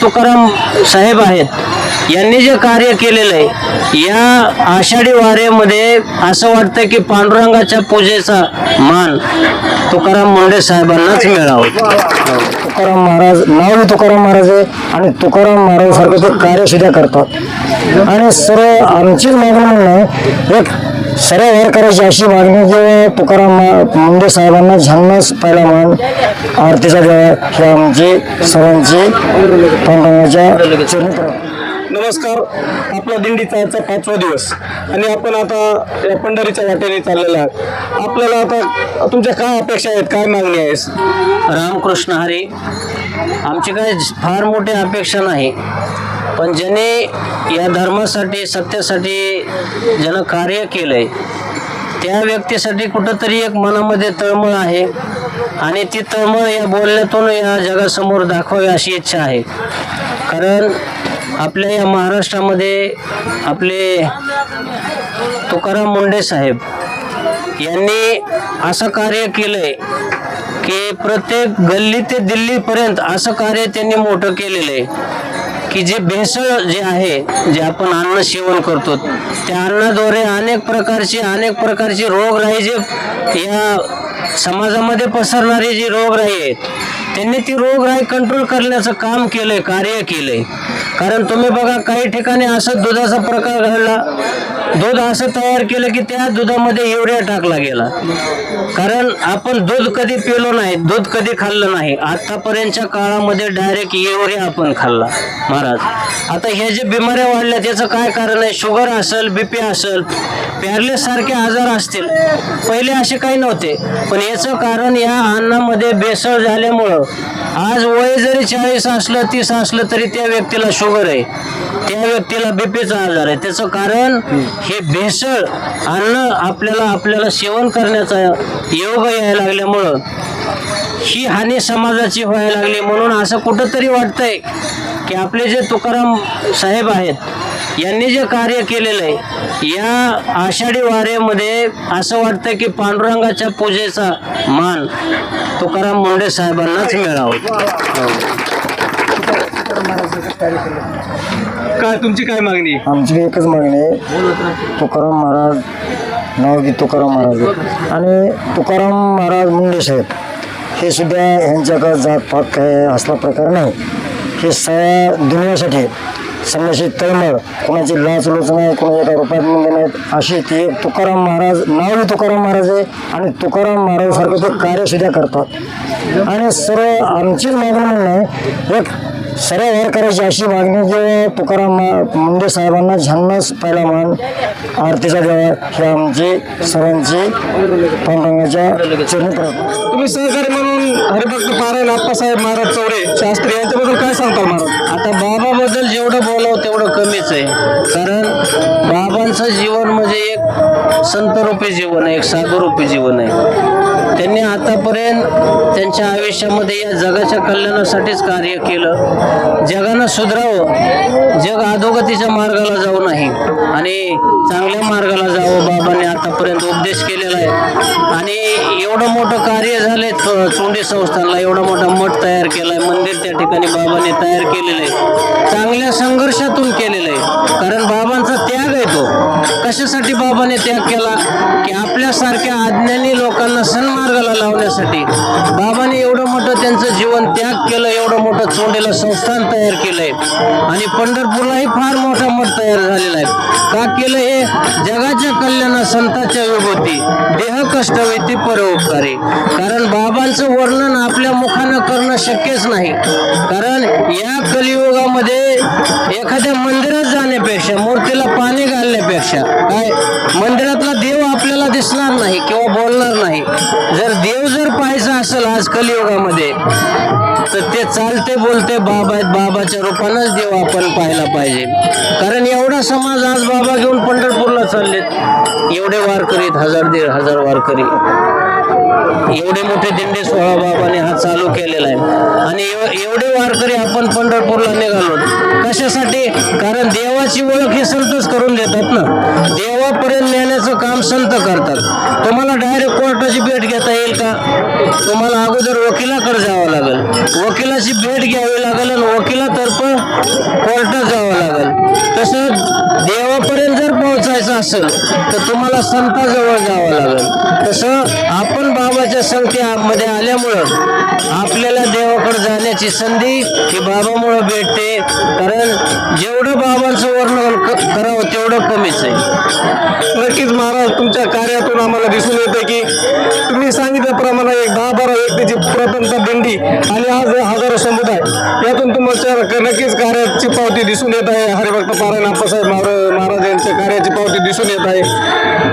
तुकाराम साहेब आहेत यांनी जे कार्य केलेलं आहे या आषाढी वारेमध्ये असं वाटतं की पांडुरंगाच्या पूजेचा मान तुकाराम मुंडे साहेबांनाच मिळावं. तुकाराम महाराज नाव तुकाराम महाराज आहे आणि तुकाराम महाराज सारखं ते कार्य सुद्धा करतात आणि सर्व आमचीच मागणी म्हणणं आहे एक सर्व वारकऱ्याची अशी मागणी की तुकाराम मुंडे साहेबांना झन्नस पहिला मान आरतीचा देवा ही आमची सर्वांची पांडुरंगाच्या चरणी प्रार्थना. नमस्कार. आपला दिंडीचा आजचा 5वा दिवस आणि आपण आता या पंढरीच्या वाटेने चाललेला आहात. आपल्याला आता तुमच्या काय अपेक्षा आहेत, काय मागणी आहे? रामकृष्ण हरी. आमची काही फार मोठी अपेक्षा नाही, पण ज्याने या धर्मासाठी सत्यासाठी ज्यानं कार्य केलंय त्या व्यक्तीसाठी कुठंतरी एक मनामध्ये तळमळ आहे आणि ती तळमळ या बोलण्यातून या जगासमोर दाखवावी अशी इच्छा आहे. कारण आपल्या या महाराष्ट्रामध्ये आपले तुकाराम मुंडे साहेब यांनी असं कार्य केलंय की प्रत्येक गल्ली ते दिल्लीपर्यंत असं कार्य त्यांनी मोठं केलेलं आहे की जे भेसळ जे आहे जे आपण अन्न सेवन करतो त्या अन्नाद्वारे अनेक प्रकारची रोगराई जे या समाजामध्ये पसरणारी जी रोगराई आहेत त्यांनी ती रोगराई कंट्रोल करण्याचं काम केलंय, कार्य केलंय. कारण तुम्ही बघा काही ठिकाणी असं दुधाचा प्रकार घडला, दूध असं तयार केलं की त्या दुधामध्ये युरिया टाकला गेला. कारण आपण दूध कधी पिलो नाही, दूध कधी खाल्लं नाही. आतापर्यंतच्या काळामध्ये डायरेक्ट युरिया आपण खाल्ला महाराज. आता हे जे बिमाऱ्या वाढल्या त्याचं काय कारण आहे? शुगर असेल, बीपी असेल, पॅरलेस सारखे आजार असतील. पहिले असे काही नव्हते, पण याचं कारण या अन्नामध्ये भेसळ झाल्यामुळं आज वय जरी 40 असलं 30 असलं तरी त्या व्यक्तीला शुगर आहे, त्या व्यक्तीला बीपीचा आजार आहे. त्याचं कारण हे भेसळ अन्न आपल्याला सेवन करण्याचा योग यायला लागल्यामुळं ही हानी समाजाची व्हायला लागली. म्हणून असं कुठंतरी वाटतंय की आपले जे तुकाराम साहेब आहेत यांनी जे कार्य केलेलं आहे या आषाढी वारेमध्ये असं वाटतं की पांडुरंगाच्या पूजेचा मान तुकाराम मुंडे साहेबांनाच मिळावं. काय तुमची काय मागणी? आमची एकच मागणी आहे तुकाराम महाराज नाव की तुकाराम महाराज आहे आणि तुकाराम महाराज मुंडे साहेब हे सुद्धा यांच्याकडे जातपात काय असला प्रकार नाही. हे सगळ्या दुनियासाठी समजाची तळमळ, कोणाची लाचलुच नाही, कोणाच्या एका रुपयात म्हणजे नाहीत अशी ती तुकाराम महाराज नाव तुकाराम महाराज आहे आणि तुकाराम महाराज सारखं ते कार्य सुद्धा करतात आणि सर्व आमचीच मागणी म्हणणं आहे एक सर्व वारकऱ्याची अशी मागणी की तुकाराम मुंडे साहेबांना झन्नस पहिला मान आरतीचा देवा ही आमची सर्वांची पांडुरंगाच्या चरणी प्रार्थना. तुम्ही सहकारी म्हणून हरिभक्त पारायण आप्पासाहेब महाराज चौरे शास्त्री यांच्याबद्दल काय सांगता महाराज? आता बाबाबद्दल जेवढं बोलावं तेवढं कमीच आहे. कारण बाबांचं जीवन म्हणजे एक संतरूपी जीवन आहे, एक साधूरूपी जीवन आहे. त्यांनी आतापर्यंत त्यांच्या आयुष्यामध्ये या जगाच्या कल्याणासाठीच कार्य केलं. जगानं सुधरावं, जग अधोगतीच्या मार्गाला जाऊ नाही आणि चांगल्या मार्गाला जावं बाबांनी आतापर्यंत उपदेश केलेला आहे. आणि एवढं मोठं कार्य झाले चोंडी संस्थानला, एवढा मोठा मठ तयार केलाय, मंदिर त्या ठिकाणी बाबांनी तयार केलेलं आहे. चांगल्या संघर्षातून केलेलं आहे. कारण बाबांचा त्याग आहे तो. कशासाठी बाबाने त्याग केला? की आपल्यासारख्या अज्ञानी लोकांना सन्मार्गाला लावण्यासाठी बाबाने एवढं मोठं त्यांचं जीवन त्याग केलं, एवढं मोठं चोंडीला संस्थान तयार केलंय आणि पंढरपूरलाही फार मोठा मठ तयार झालेला आहे. का केलं हे? जगाच्या कल्याणा संतांच्या विभूती देह कष्ट वेती परोपकारी. कारण बाबांचं वर्णन आपल्या मुखानं करणं शक्यच नाही. कारण या कलियुगामध्ये एखाद्या मंदिरात जाण्यापेक्षा, मूर्तीला पाणी घालण्यापेक्षा काय मंदिरातला देव आपल्याला दिसणार नाही किंवा बोलणार नाही. जर पाहायचं असेल आज कलियुगामध्ये तर ते चालते बोलते बाबा आहेत, बाबाच्या रूपानंच देव आपण पाहायला पाहिजे. कारण एवढा समाज आज बाबा घेऊन पंढरपूरला चाललेत. एवढे वारकरी, 1000-1500 वारकरी, एवढे मोठे दिंडी सोहळा बाबाने हा चालू केलेला आहे आणि एवढे वारकरी आपण पंढरपूरला निघालो. कशासाठी? कारण देवाची ओळख हे संतच करून देतात ना, देवापर्यंत नेण्याचं काम संत करतात. तुम्हाला डायरेक्ट कोर्टाची भेट घेता येईल का? तुम्हाला अगोदर वकिलाकडे जावं लागेल, वकिलाची भेट घ्यावी लागेल आणि वकिलातर्फे कोर्टात जावं लागेल. तसं देवापर्यंत जर पोहोचायचं असेल तर तुम्हाला संताजवळ जावं लागेल. तसं आपण बाबाच्या संगतीमध्ये आल्यामुळं आपल्याला देवाकडे जाण्याची संधी ही बाबामुळं भेटते. कारण जेवढं बाबांचं वर्णन करावं तेवढं कमीच आहे. नक्कीच महाराज, तुमच्या कार्यातून आम्हाला दिसून येतं की तुम्ही सांगितल्याप्रमाणे एक 10-12 व्यक्तीची प्रथमतः दिंडी आणि आज हजारो समुदाय, यातून तुमच्या नक्कीच कार्याची पावती दिसून येत आहे. हरिभक्त पारायण आप्पासाहेब महाराज यांच्या कार्याची पावती दिसून येत आहे.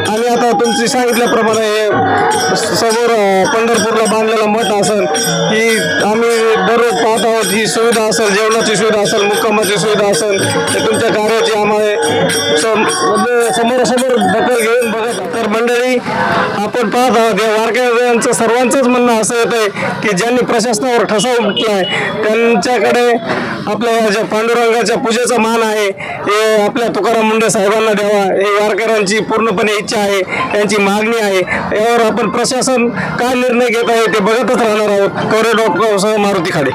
आणि आता तुमची सांगितल्याप्रमाणे हे समोर पंढरपूरला बांधलेला मठ असेल की आम्ही दररोज पाहत आहोत, ही सुविधा असेल, जेवणाची सुविधा असेल, मुक्कामाची सुविधा असेल, तर तुमच्या कार्याची आम्हाला समोरासमोर दखल घेऊन बघत. तर मंडळी, आपण पाहत आहोत या वारकऱ्यांचं सर्वांचंच म्हणणं असं येत आहे की ज्यांनी प्रशासनावर ठसा उमटलाय त्यांच्याकडे आपल्या ज्या पांडुरंगाच्या पूजेचा मान आहे हे आपल्या तुकाराम मुंडे साहेबांना द्यावा, हे वारकऱ्यांची पूर्णपणे इच्छा आहे, त्यांची मागणी आहे. यावर आपण प्रशासन काय निर्णय घेत आहे ते बघतच राहणार आहोत. कवरे.com सह मारुती खाडे.